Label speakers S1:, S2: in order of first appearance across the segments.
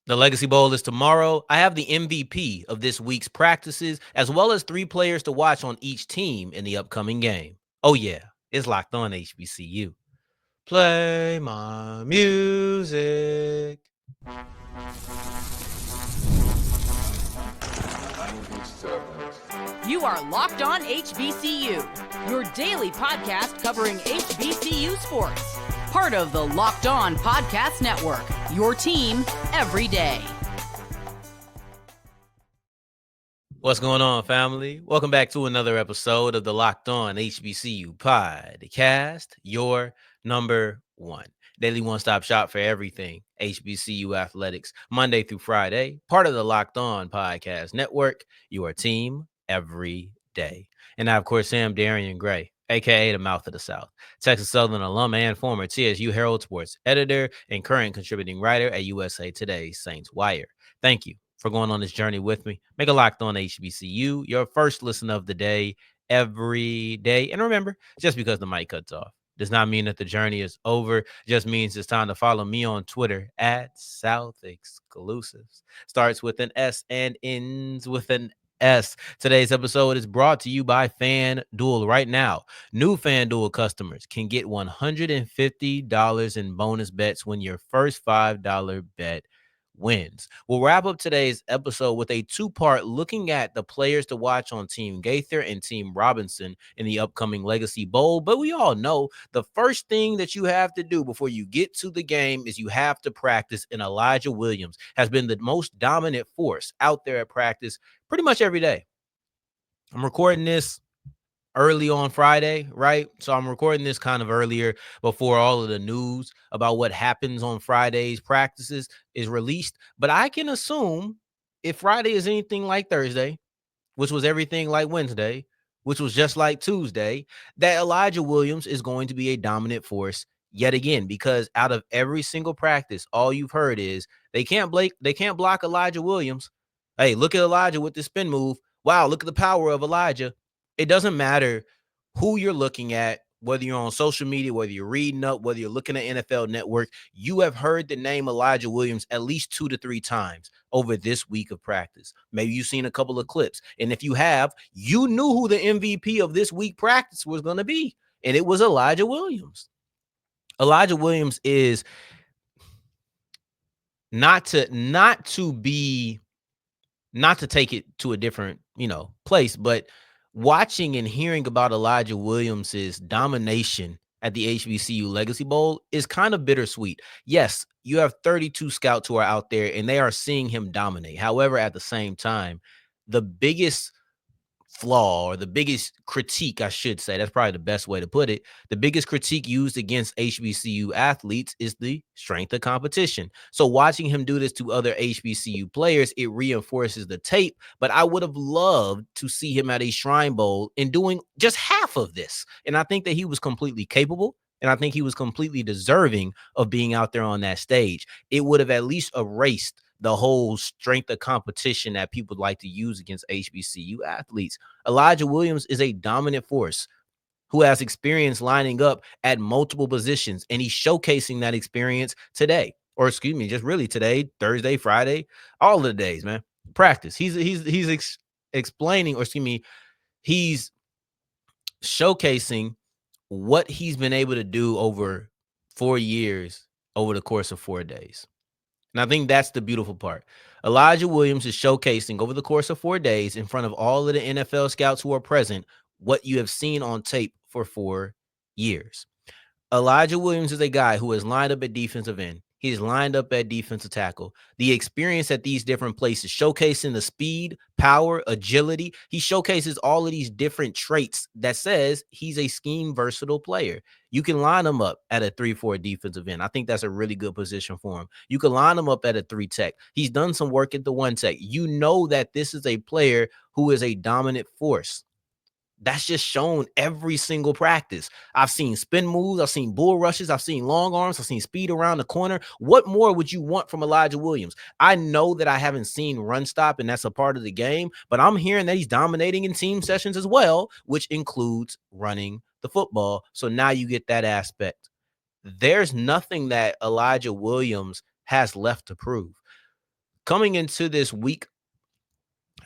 S1: The Legacy Bowl is tomorrow. I have the MVP of this week's practices, as well as 3 players to watch on each team in the upcoming game. Oh, yeah, it's locked on HBCU. Play my music.
S2: You are Locked On HBCU, your daily podcast covering HBCU sports. Part of the Locked On Podcast Network, your team every day.
S1: What's going on, family? Welcome back to another episode of the Locked On HBCU podcast, your number one. Daily one-stop shop for everything HBCU athletics, Monday through Friday, part of the Locked On Podcast Network, your team every day. And I, of course, am Darrion Gray, a.k.a. the Mouth of the South, Texas Southern alum and former TSU Herald Sports editor and current contributing writer at USA Today's Saints Wire. Thank you for going on this journey with me. Make a Locked On HBCU your first listen of the day every day. And remember, just because the mic cuts off does not mean that the journey is over. It just means it's time to follow me on Twitter at South Exclusives. Starts with an S and ends with an S. Today's episode is brought to you by FanDuel. Right now, new FanDuel customers can get $150 in bonus bets when your first $5 bet wins. We'll wrap up today's episode with a 2-part looking at the players to watch on Team Gaither and Team Robinson in the upcoming Legacy Bowl. But we all know the first thing that you have to do before you get to the game is you have to practice, and Elijah Williams has been the most dominant force out there at practice pretty much every day. I'm recording this early on Friday, right? So I'm recording this kind of earlier before all of the news about what happens on Friday's practices is released. But I can assume if Friday is anything like Thursday, which was everything like Wednesday, which was just like Tuesday, that Elijah Williams is going to be a dominant force yet again, because out of every single practice, all you've heard is they can't block Elijah Williams. Hey, look at Elijah with this spin move. Wow, look at the power of Elijah. It doesn't matter who you're looking at, whether you're on social media, whether you're reading up, whether you're looking at NFL Network, you have heard the name Elijah Williams at least 2 to 3 times over this week of practice. Maybe you've seen a couple of clips. And if you have, you knew who the MVP of this week practice was going to be. And it was Elijah Williams. Elijah Williams is not to take it to a different, place, but watching and hearing about Elijah Williams's domination at the HBCU Legacy Bowl is kind of bittersweet. Yes, you have 32 scouts who are out there and they are seeing him dominate. However, at the same time, the biggest flaw, or the biggest critique, I should say, that's probably the best way to put it. The biggest critique used against HBCU athletes is the strength of competition. So watching him do this to other HBCU players, it reinforces the tape. But I would have loved to see him at a Shrine Bowl and doing just half of this. And I think that he was completely capable. And I think he was completely deserving of being out there on that stage. It would have at least erased the whole strength of competition that people like to use against HBCU athletes. Elijah Williams is a dominant force who has experience lining up at multiple positions, and he's showcasing that experience today, or excuse me, just really today, Thursday, Friday, all of the days, man. Practice. He's explaining, or excuse me, he's showcasing what he's been able to do over 4 years over the course of 4 days. And I think that's the beautiful part. Elijah Williams is showcasing over the course of 4 days in front of all of the NFL scouts who are present what you have seen on tape for 4 years. Elijah Williams is a guy who has lined up at defensive end. He's lined up at defensive tackle. The experience at these different places, showcasing the speed, power, agility. He showcases all of these different traits that says he's a scheme versatile player. You can line him up at a 3-4 defensive end. I think that's a really good position for him. You can line him up at a 3 tech. He's done some work at the 1 tech. You know that this is a player who is a dominant force. That's just shown every single practice. I've seen spin moves. I've seen bull rushes. I've seen long arms. I've seen speed around the corner. What more would you want from Elijah Williams? I know that I haven't seen run stop, and that's a part of the game, but I'm hearing that he's dominating in team sessions as well, which includes running the football. So now you get that aspect. There's nothing that Elijah Williams has left to prove. Coming into this week,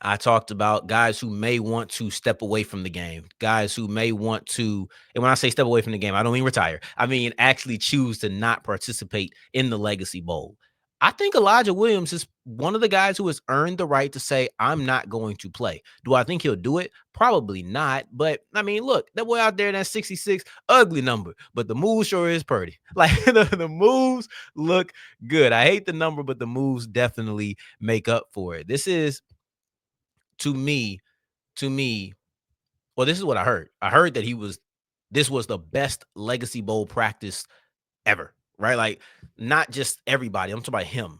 S1: I talked about guys who may want to step away from the game, guys who may want to, and when I say step away from the game, I don't mean retire. I mean actually choose to not participate in the Legacy Bowl. I think Elijah Williams is one of the guys who has earned the right to say, I'm not going to play. Do I think he'll do it? Probably not. But I mean, look, that boy out there in that 66, ugly number, but the move sure is pretty. Like the moves look good. I hate the number, but the moves definitely make up for it. This is to me, to me, well, this is what I heard. I heard that this was the best Legacy Bowl practice ever, right? Like, not just everybody. I'm talking about him.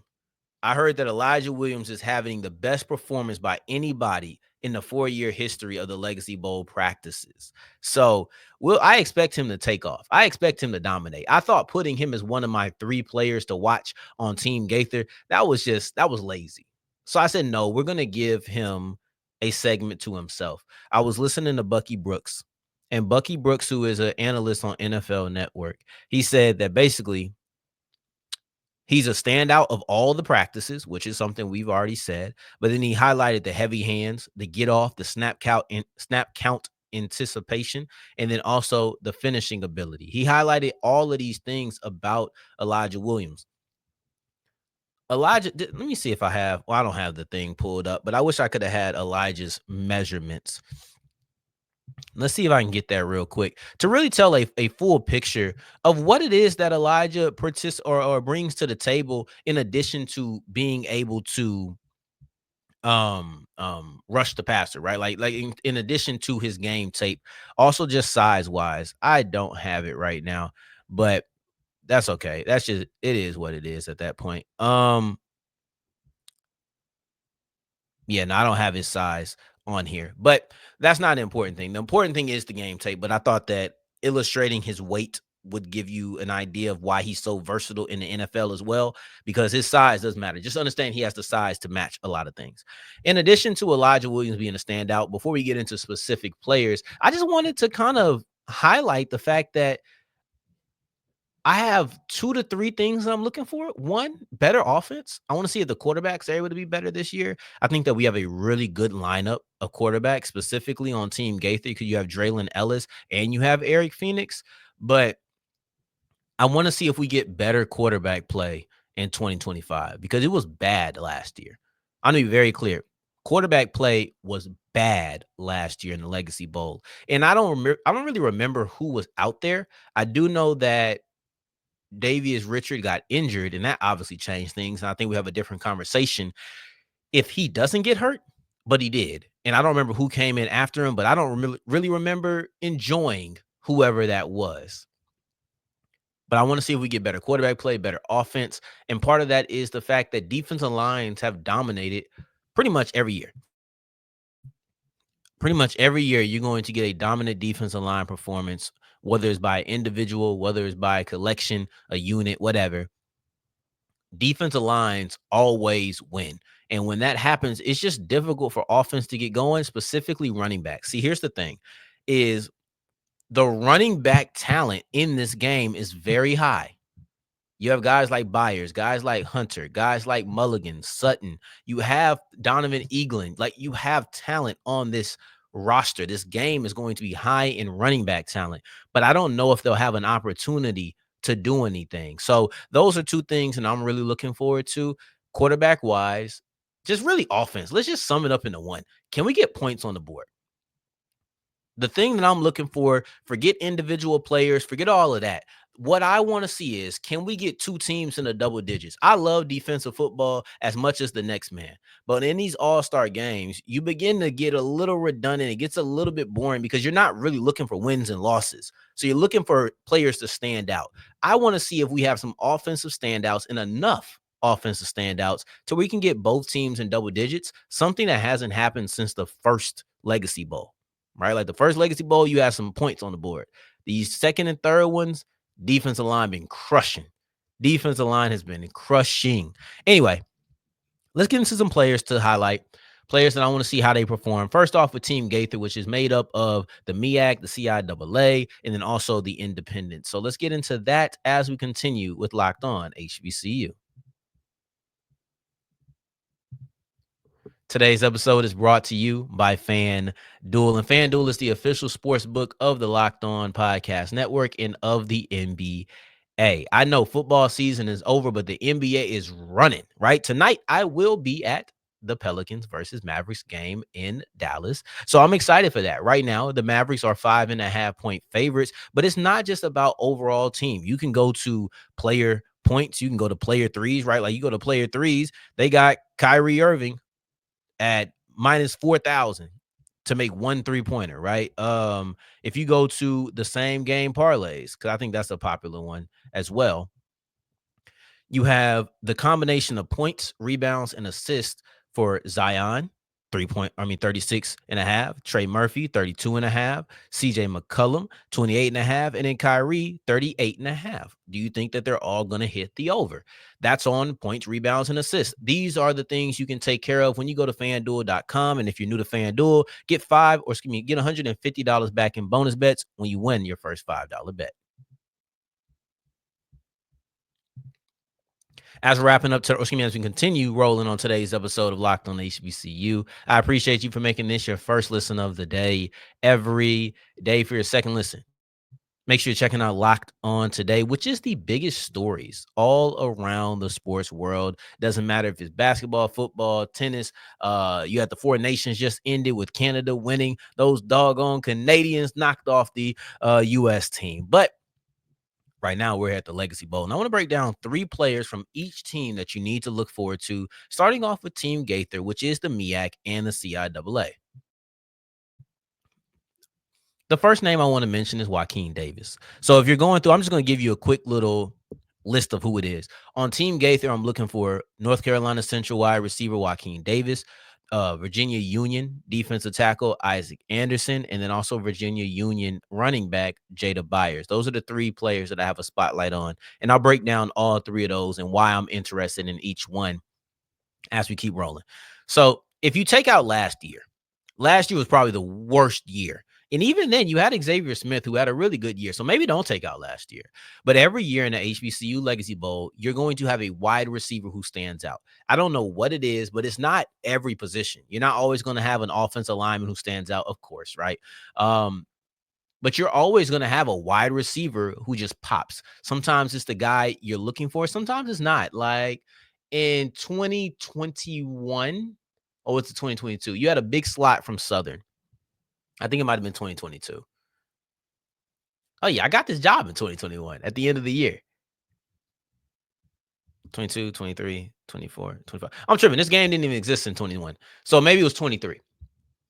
S1: I heard that Elijah Williams is having the best performance by anybody in the 4-year history of the Legacy Bowl practices. So, I expect him to take off. I expect him to dominate. I thought putting him as one of my 3 players to watch on Team Gaither, that was lazy. So I said, no, we're going to give him a segment to himself. I was listening to Bucky Brooks, and Bucky Brooks, who is an analyst on NFL Network, he said that basically he's a standout of all the practices, which is something we've already said. But then he highlighted the heavy hands, the get off, the snap count anticipation, and then also the finishing ability. He highlighted all of these things about Elijah Williams. Let me see if I have. Well, I don't have the thing pulled up, but I wish I could have had Elijah's measurements. Let's see if I can get that real quick to really tell a full picture of what it is that Elijah or brings to the table, in addition to being able to rush the passer, right? Like in addition to his game tape, also just size wise. I don't have it right now, but that's okay. That's just, it is what it is at that point. Yeah, no, I don't have his size on here, but that's not an important thing. The important thing is the game tape. But I thought that illustrating his weight would give you an idea of why he's so versatile in the NFL as well, because his size doesn't matter. Just understand he has the size to match a lot of things. In addition to Elijah Williams being a standout, before we get into specific players, I just wanted to kind of highlight the fact that I have 2 to 3 things that I'm looking for. One, better offense. I want to see if the quarterbacks are able to be better this year. I think that we have a really good lineup of quarterbacks, specifically on Team Gaither, because you have Draylon Ellis and you have Eric Phoenix. But I want to see if we get better quarterback play in 2025, because it was bad last year. I'm going to be very clear. Quarterback play was bad last year in the Legacy Bowl. And I don't really remember who was out there. I do know that Davius Richard got injured, and that obviously changed things. And I think we have a different conversation if he doesn't get hurt, but he did. And I don't remember who came in after him, but I don't really remember enjoying whoever that was. But I want to see if we get better quarterback play, better offense. And part of that is the fact that defensive lines have dominated pretty much every year. Pretty much every year, you're going to get a dominant defensive line performance, whether it's by individual, whether it's by a collection, a unit, whatever. Defensive lines always win. And when that happens, it's just difficult for offense to get going, specifically running back. See, here's the thing is the running back talent in this game is very high. You have guys like Byers, guys like Hunter, guys like Mulligan, Sutton. You have Donovan Eaglin. Like, you have talent on this roster. This game is going to be high in running back talent, but I don't know if they'll have an opportunity to do anything. So those are 2 things, and I'm really looking forward to quarterback wise, just really offense. Let's just sum it up into one. Can we get points on the board? The thing that I'm looking for, forget individual players, forget all of that. What I want to see is, can we get 2 teams in the double digits? I love defensive football as much as the next man. But in these all-star games, you begin to get a little redundant. It gets a little bit boring because you're not really looking for wins and losses. So you're looking for players to stand out. I want to see if we have some offensive standouts and enough offensive standouts to where we can get both teams in double digits, something that hasn't happened since the first Legacy Bowl. Right? Like the first Legacy Bowl, you have some points on the board. These second and third ones, defensive line been crushing. Defensive line has been crushing. Anyway, let's get into some players to highlight. Players that I want to see how they perform. First off, with Team Gaither, which is made up of the MEAC, the CIAA, and then also the Independent. So let's get into that as we continue with Locked On HBCU. Today's episode is brought to you by FanDuel. And FanDuel is the official sports book of the Locked On Podcast Network and of the NBA. I know football season is over, but the NBA is running, right? Tonight, I will be at the Pelicans versus Mavericks game in Dallas. So I'm excited for that. Right now, the Mavericks are 5.5-point favorites, but it's not just about overall team. You can go to player points, you can go to player threes, right? Like you go to player threes, they got Kyrie Irving at minus 4,000 to make 1 3-pointer, right? If you go to the same game parlays, because I think that's a popular one as well, you have the combination of points, rebounds, and assists for Zion, 36.5. Trey Murphy, 32.5. CJ McCollum, 28.5. And then Kyrie, 38.5. Do you think that they're all going to hit the over? That's on points, rebounds, and assists. These are the things you can take care of when you go to fanduel.com. And if you're new to FanDuel, get $150 back in bonus bets when you win your first $5 bet. As we're wrapping up, as we continue rolling on today's episode of Locked on HBCU, I appreciate you for making this your first listen of the day. Every day for your second listen, make sure you're checking out Locked On Today, which is the biggest stories all around the sports world. Doesn't matter if it's basketball, football, tennis. You had the Four Nations just ended with Canada winning. Those doggone Canadians knocked off the U.S. team. But right now, we're at the Legacy Bowl, and I want to break down 3 players from each team that you need to look forward to, starting off with Team Gaither, which is the MEAC and the CIAA. The first name I want to mention is Joaquin Davis. So if you're going through, I'm just going to give you a quick little list of who it is. On Team Gaither, I'm looking for North Carolina Central wide receiver Joaquin Davis, Virginia Union defensive tackle Isaac Anderson, and then also Virginia Union running back Jada Byers. Those are the 3 players that I have a spotlight on, and I'll break down all 3 of those and why I'm interested in each one as we keep rolling. So if you take out last year was probably the worst year. And even then, you had Xavier Smith, who had a really good year. So maybe don't take out last year. But every year in the HBCU Legacy Bowl, you're going to have a wide receiver who stands out. I don't know what it is, but it's not every position. You're not always going to have an offensive lineman who stands out, of course, right? But you're always going to have a wide receiver who just pops. Sometimes it's the guy you're looking for. Sometimes it's not. Like in 2021, it's 2022. You had a big slot from Southern. I think it might have been 2022. Oh, yeah, I got this job in 2021 at the end of the year. 22, 23, 24, 25. I'm tripping. This game didn't even exist in 21. So maybe it was 23.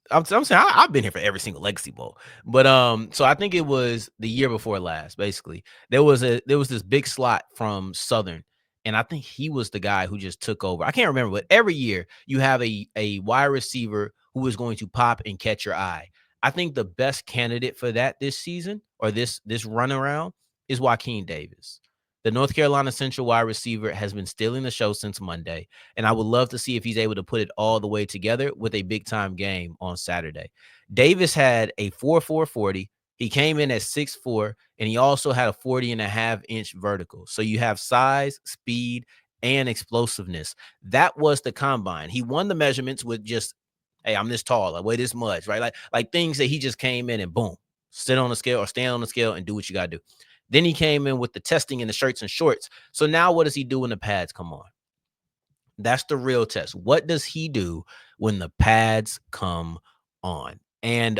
S1: I'm saying I've been here for every single Legacy Bowl. But so I think it was the year before last, basically. There was this big slot from Southern, and I think he was the guy who just took over. I can't remember, but every year you have a wide receiver who is going to pop and catch your eye. I think the best candidate for that this season or this run around is Joaquin Davis. The North Carolina Central wide receiver has been stealing the show since Monday, and I would love to see if he's able to put it all the way together with a big-time game on Saturday. Davis had a 4.4 40. He came in at 6'4", and he also had a 40.5-inch vertical. So you have size, speed, and explosiveness. That was the combine. He won the measurements with just, hey, I'm this tall, I weigh this much, right? Like things that he just came in and boom, sit on the scale or stand on the scale and do what you got to do. Then he came in with the testing in the shirts and shorts. So now what does he do when the pads come on? That's the real test. What does he do when the pads come on? And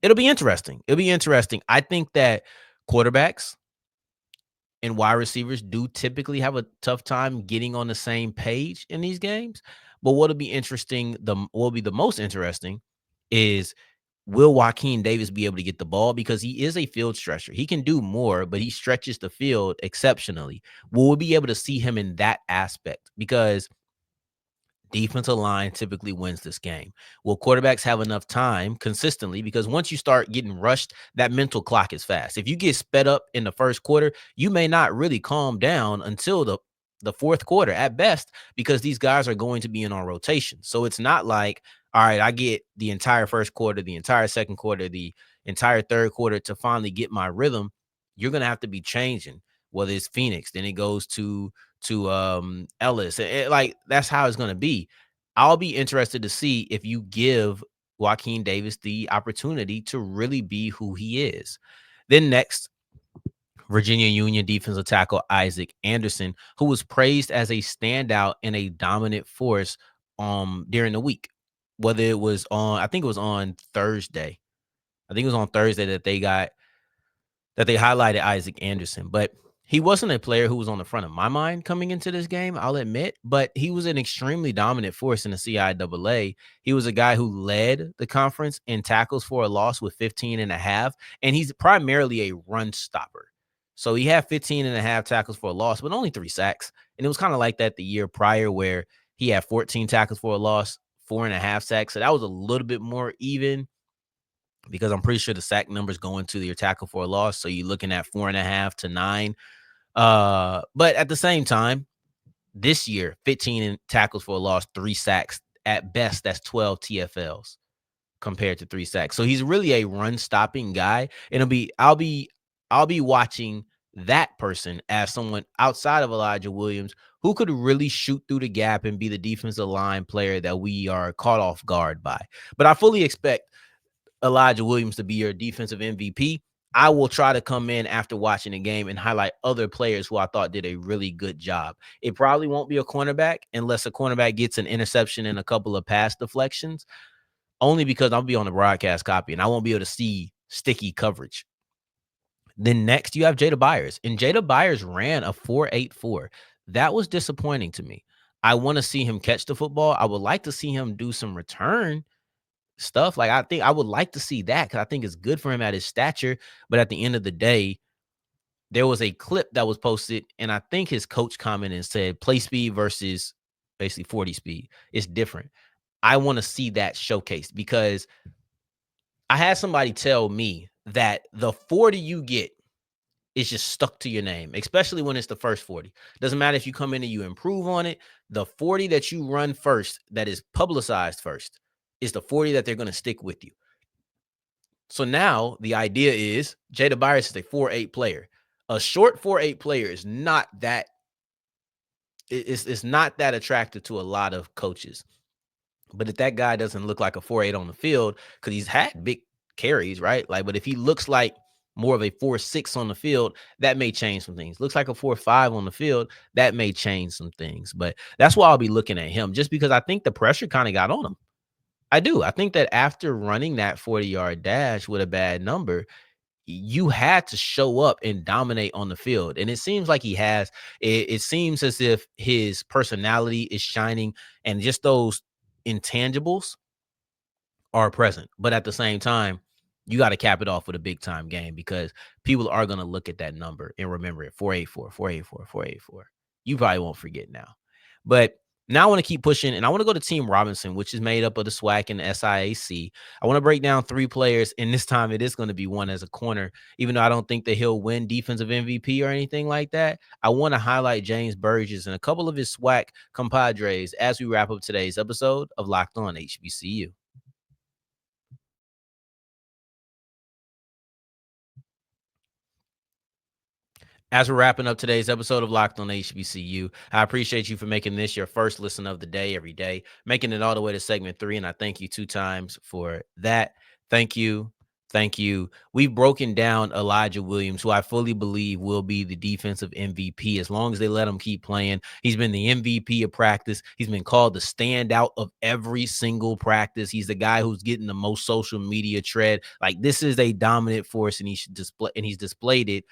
S1: it'll be interesting. I think that quarterbacks and wide receivers do typically have a tough time getting on the same page in these games. But what'll be the most interesting is, will Joaquin Davis be able to get the ball? Because he is a field stretcher. He can do more, but he stretches the field exceptionally. Will we be able to see him in that aspect? Because defensive line typically wins this game. Will quarterbacks have enough time consistently? Because once you start getting rushed, that mental clock is fast. If you get sped up in the first quarter, you may not really calm down until the fourth quarter at best, because these guys are going to be in on rotation. So it's not like, all right, I get the entire first quarter, the entire second quarter, the entire third quarter to finally get my rhythm. You're going to have to be changing, whether it's Phoenix, then it goes to Ellis. Like, that's how it's going to be. I'll be interested to see if you give Joaquin Davis the opportunity to really be who he is. Then next, Virginia Union defensive tackle Isaac Anderson, who was praised as a standout and a dominant force during the week. Whether it was on, I think it was on Thursday. I think it was on Thursday that they highlighted Isaac Anderson, but he wasn't a player who was on the front of my mind coming into this game, I'll admit, but he was an extremely dominant force in the CIAA. He was a guy who led the conference in tackles for a loss with 15 and a half, and he's primarily a run stopper. So he had 15 and a half tackles for a loss, but only 3 sacks. And it was kind of like that the year prior where he had 14 tackles for a loss, 4.5 sacks. So that was a little bit more even because I'm pretty sure the sack numbers go into your tackle for a loss. So you're looking at 4.5 to 9. But at the same time, this year, 15 tackles for a loss, 3 sacks. At best, that's 12 TFLs compared to 3 sacks. So he's really a run stopping guy. And I'll be watching that person as someone outside of Elijah Williams who could really shoot through the gap and be the defensive line player that we are caught off guard by. But I fully expect Elijah Williams to be your defensive MVP. I will try to come in after watching the game and highlight other players who I thought did a really good job. It probably won't be a cornerback unless a cornerback gets an interception and a couple of pass deflections, only because I'll be on the broadcast copy and I won't be able to see sticky coverage. Then next you have Jada Byers, and Jada Byers ran a 4.84. That was disappointing to me. I want to see him catch the football. I would like to see him do some return stuff. Like, I think I would like to see that because I think it's good for him at his stature. But at the end of the day, there was a clip that was posted, and I think his coach commented and said play speed versus basically 40 speed is different. I want to see that showcased because I had somebody tell me that the 40 you get is just stuck to your name, especially when it's the first 40. Doesn't matter if you come in and you improve on it. The 40 that you run first, that is publicized first, is the 40 that they're going to stick with you. So now the idea is Jada Byers is a 4.8 player. A short 4.8 player is not that it's not that attractive to a lot of coaches. But if that guy doesn't look like a 4.8 on the field, because he's had big carries, right? Like, but if he looks like more of a 4.6 on the field, that may change some things. Looks like a 4.5 on the field, that may change some things. But that's why I'll be looking at him, just because I think the pressure kind of got on him. I do. I think that after running that 40-yard dash with a bad number, you had to show up and dominate on the field. And it seems like he has. It seems as if his personality is shining and just those intangibles are present. But at the same time, you got to cap it off with a big time game because people are going to look at that number and remember it 484, 484, 484. You probably won't forget now. But now I want to keep pushing, and I want to go to Team Robinson, which is made up of the SWAC and the SIAC. I want to break down 3 players, and this time it is going to be one as a corner, even though I don't think that he'll win defensive MVP or anything like that. I want to highlight James Burgess and a couple of his SWAC compadres as we wrap up today's episode of Locked On HBCU. As we're wrapping up today's episode of Locked On HBCU, I appreciate you for making this your first listen of the day every day, making it all the way to segment 3, and I thank you 2 times for that. Thank you. Thank you. We've broken down Elijah Williams, who I fully believe will be the defensive MVP as long as they let him keep playing. He's been the MVP of practice. He's been called the standout of every single practice. He's the guy who's getting the most social media tread. Like, this is a dominant force, and he's displayed it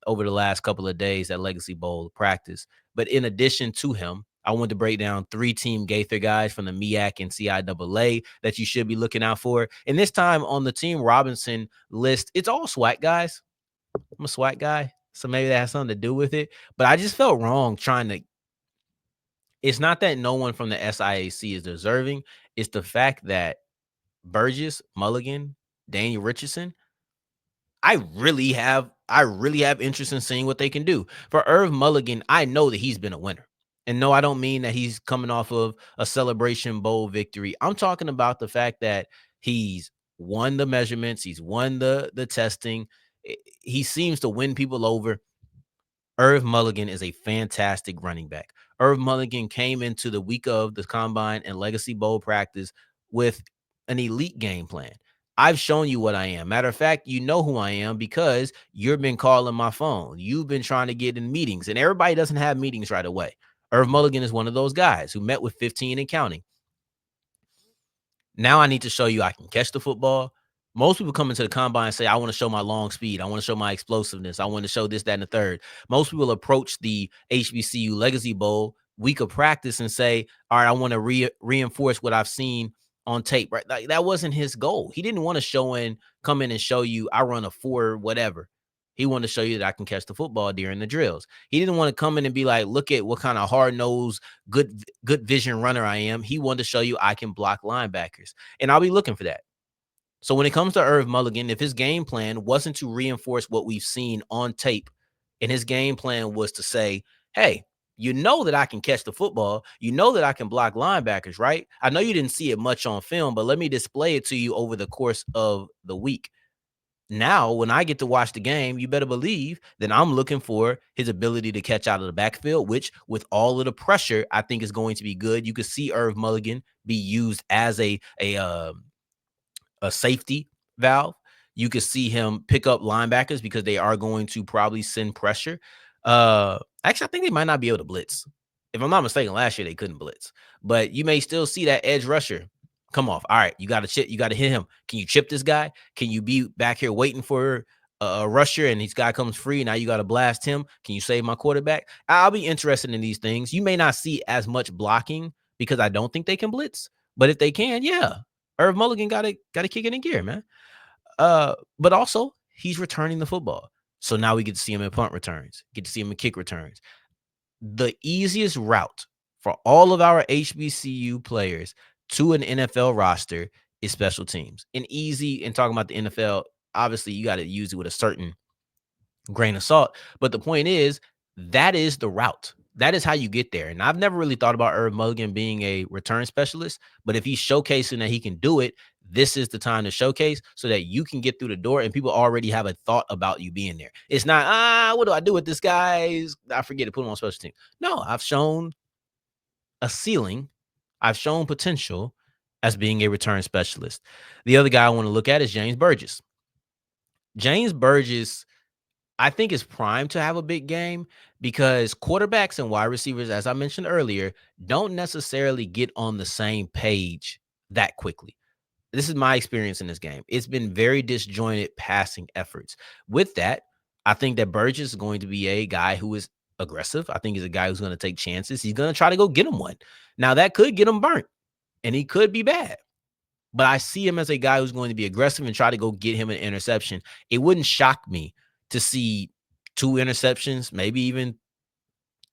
S1: over the last couple of days at Legacy Bowl practice. But in addition to him, I want to break down 3 Team Gaither guys from the MEAC and CIAA that you should be looking out for. And this time on the Team Robinson list, it's all SWAC guys. I'm a SWAC guy, so maybe that has something to do with it. But I just felt wrong trying to. It's not that no one from the SIAC is deserving. It's the fact that Burgess, Mulligan, Daniel Richardson, I really have interest in seeing what they can do. For Irv Mulligan, I know that he's been a winner. And no, I don't mean that he's coming off of a Celebration Bowl victory. I'm talking about the fact that he's won the measurements, he's won the testing. He seems to win people over. Irv Mulligan is a fantastic running back. Irv Mulligan came into the week of the Combine and Legacy Bowl practice with an elite game plan. I've shown you what I am. Matter of fact, you know who I am because you've been calling my phone. You've been trying to get in meetings, and everybody doesn't have meetings right away. Irv Mulligan is one of those guys who met with 15 and counting. Now I need to show you I can catch the football. Most people come into the combine and say, I want to show my long speed. I want to show my explosiveness. I want to show this, that, and the third. Most people approach the HBCU Legacy Bowl week of practice and say, all right, I want to reinforce what I've seen on tape, right? Like, that wasn't his goal. He didn't want to come in and show you I run a 4 whatever. He wanted to show you that I can catch the football during the drills. He didn't want to come in and be like, look at what kind of hard-nosed, good vision runner I am. He wanted to show you I can block linebackers. And I'll be looking for that. So when it comes to Irv Mulligan, if his game plan wasn't to reinforce what we've seen on tape, and his game plan was to say, hey, you know that I can catch the football. You know that I can block linebackers, right? I know you didn't see it much on film, but let me display it to you over the course of the week. Now, when I get to watch the game, you better believe that I'm looking for his ability to catch out of the backfield, which with all of the pressure, I think is going to be good. You could see Irv Mulligan be used as a safety valve. You could see him pick up linebackers because they are going to probably send pressure. Actually, I think they might not be able to blitz. If I'm not mistaken, last year they couldn't blitz, but you may still see that edge rusher come off. All right, you got to chip. You got to hit him. Can you chip this guy? Can you be back here waiting for a rusher and this guy comes free? Now you got to blast him. Can you save my quarterback? I'll be interested in these things. You may not see as much blocking because I don't think they can blitz, but if they can, yeah, Irv Mulligan got to kick it in gear, man. But also he's returning the football. So now we get to see him in punt returns, get to see him in kick returns. The easiest route for all of our HBCU players to an NFL roster is special teams. And easy, and talking about the NFL, obviously you got to use it with a certain grain of salt. But the point is, that is the route. That is how you get there. And I've never really thought about Irv Mulligan being a return specialist, but if he's showcasing that he can do it, this is the time to showcase so that you can get through the door and people already have a thought about you being there. It's not, what do I do with this guy? I forget to put him on special teams. No, I've shown a ceiling. I've shown potential as being a return specialist. The other guy I want to look at is James Burgess. James Burgess, I think, is primed to have a big game because quarterbacks and wide receivers, as I mentioned earlier, don't necessarily get on the same page that quickly. This is my experience in this game. It's been very disjointed passing efforts. With that, I think that Burgess is going to be a guy who is aggressive. I think he's a guy who's going to take chances. He's going to try to go get him one. Now, that could get him burnt, and he could be bad. But I see him as a guy who's going to be aggressive and try to go get him an interception. It wouldn't shock me to see 2 interceptions, maybe even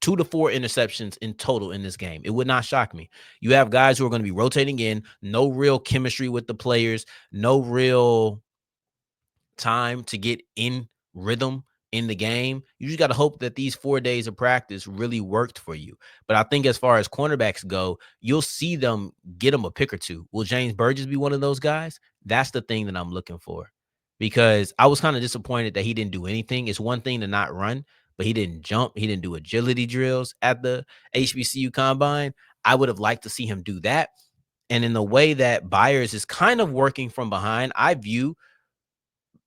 S1: 2 to 4 interceptions in total in this game. It would not shock me. You have guys who are going to be rotating in, no real chemistry with the players, no real time to get in rhythm in the game. You just got to hope that these 4 days of practice really worked for you. But I think as far as cornerbacks go, you'll see them get them a pick or two. Will James Burgess be one of those guys? That's the thing that I'm looking for, because I was kind of disappointed that he didn't do anything. It's one thing to not run, but he didn't jump. He didn't do agility drills at the HBCU Combine. I would have liked to see him do that. And in the way that Byers is kind of working from behind, I view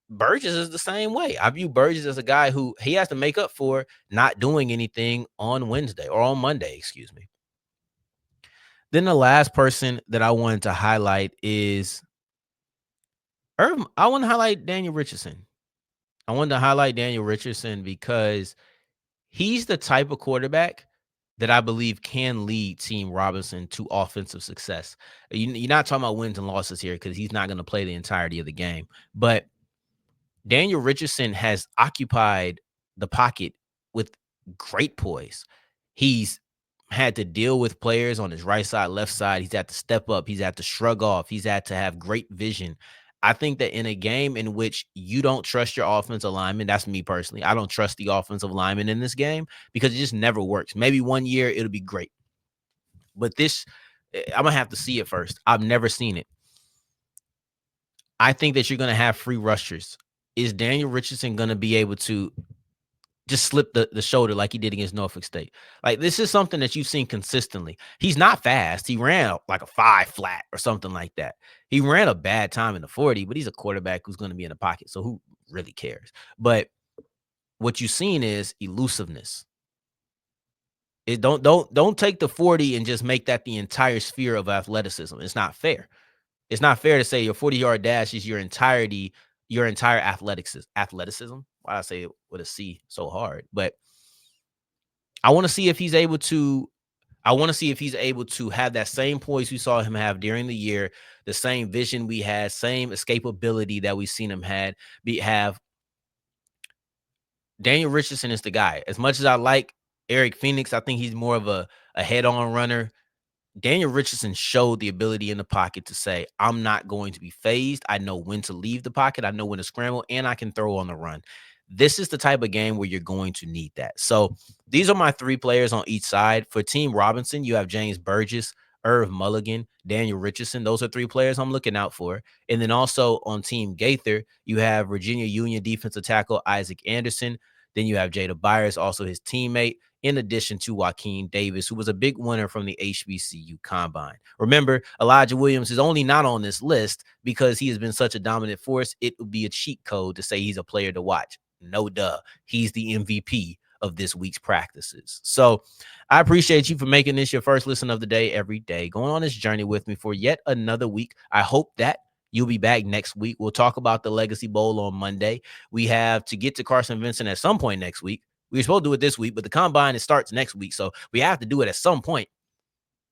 S1: Burgess is the same way. I view Burgess as a guy who he has to make up for not doing anything on Wednesday or on Monday, excuse me. Then the last person that I wanted to highlight is I want to highlight Daniel Richardson. I wanted to highlight Daniel Richardson because he's the type of quarterback that I believe can lead Team Robinson to offensive success. You're not talking about wins and losses here because he's not going to play the entirety of the game. But Daniel Richardson has occupied the pocket with great poise. He's had to deal with players on his right side, left side. He's had to step up. He's had to shrug off. He's had to have great vision. I think that in a game in which you don't trust your offensive lineman, that's me personally. I don't trust the offensive lineman in this game because it just never works. Maybe one year it'll be great. But this, I'm going to have to see it first. I've never seen it. I think that you're going to have free rushers. Is Daniel Richardson going to be able to just slip the shoulder like he did against Norfolk State. Like, this is something that you've seen consistently. He's not fast. He ran like a 5 flat or something like that. He ran a bad time in the 40, but he's a quarterback who's going to be in the pocket. So who really cares? But what you've seen is elusiveness. It don't take the 40 and just make that the entire sphere of athleticism. It's not fair. It's not fair to say your 40-yard dash is your entire athleticism. Why I say it with a C so hard, but I want to see if he's able to. I want to see if he's able to have that same poise we saw him have during the year, the same vision we had, same escapability that we've seen him have. Daniel Richardson is the guy. As much as I like Eric Phoenix, I think he's more of a head-on runner. Daniel Richardson showed the ability in the pocket to say, I'm not going to be phased. I know when to leave the pocket. I know when to scramble, and I can throw on the run. This is the type of game where you're going to need that. So these are my 3 players on each side. For Team Robinson, you have James Burgess, Irv Mulligan, Daniel Richardson. Those are 3 players I'm looking out for. And then also on Team Gaither, you have Virginia Union defensive tackle Isaac Anderson. Then you have Jada Byers, also his teammate, in addition to Joaquin Davis, who was a big winner from the HBCU Combine. Remember, Elijah Williams is only not on this list because he has been such a dominant force. It would be a cheat code to say he's a player to watch. No duh. He's the MVP of this week's practices. So I appreciate you for making this your first listen of the day every day, going on this journey with me for yet another week. I hope that you'll be back next week. We'll talk about the Legacy Bowl on Monday. We have to get to Carson Vincent at some point next week. We were supposed to do it this week, but the combine, it starts next week. So we have to do it at some point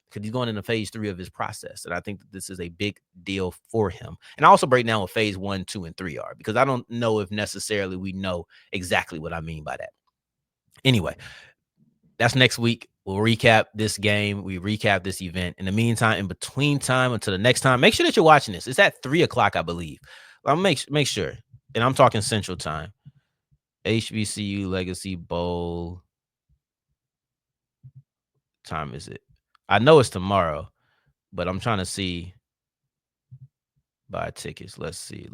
S1: because he's going into phase 3 of his process. And I think that this is a big deal for him. And I also break down what phase 1, 2, and 3 are, because I don't know if necessarily we know exactly what I mean by that. Anyway, that's next week. We'll recap this game. We recap this event. In the meantime, in between time until the next time, make sure that you're watching this. It's at 3 o'clock, I believe. I'll make sure. And I'm talking Central Time. HBCU Legacy Bowl. Time is it? I know it's tomorrow, but I'm trying to see. Buy tickets. Let's see.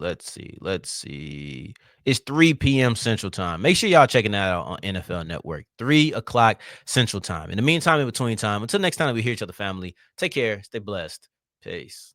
S1: It's 3 p.m. Central Time. Make sure y'all checking that out on NFL Network. 3 o'clock Central Time. In the meantime, in between time, until next time we hear each other, family, take care. Stay blessed. Peace.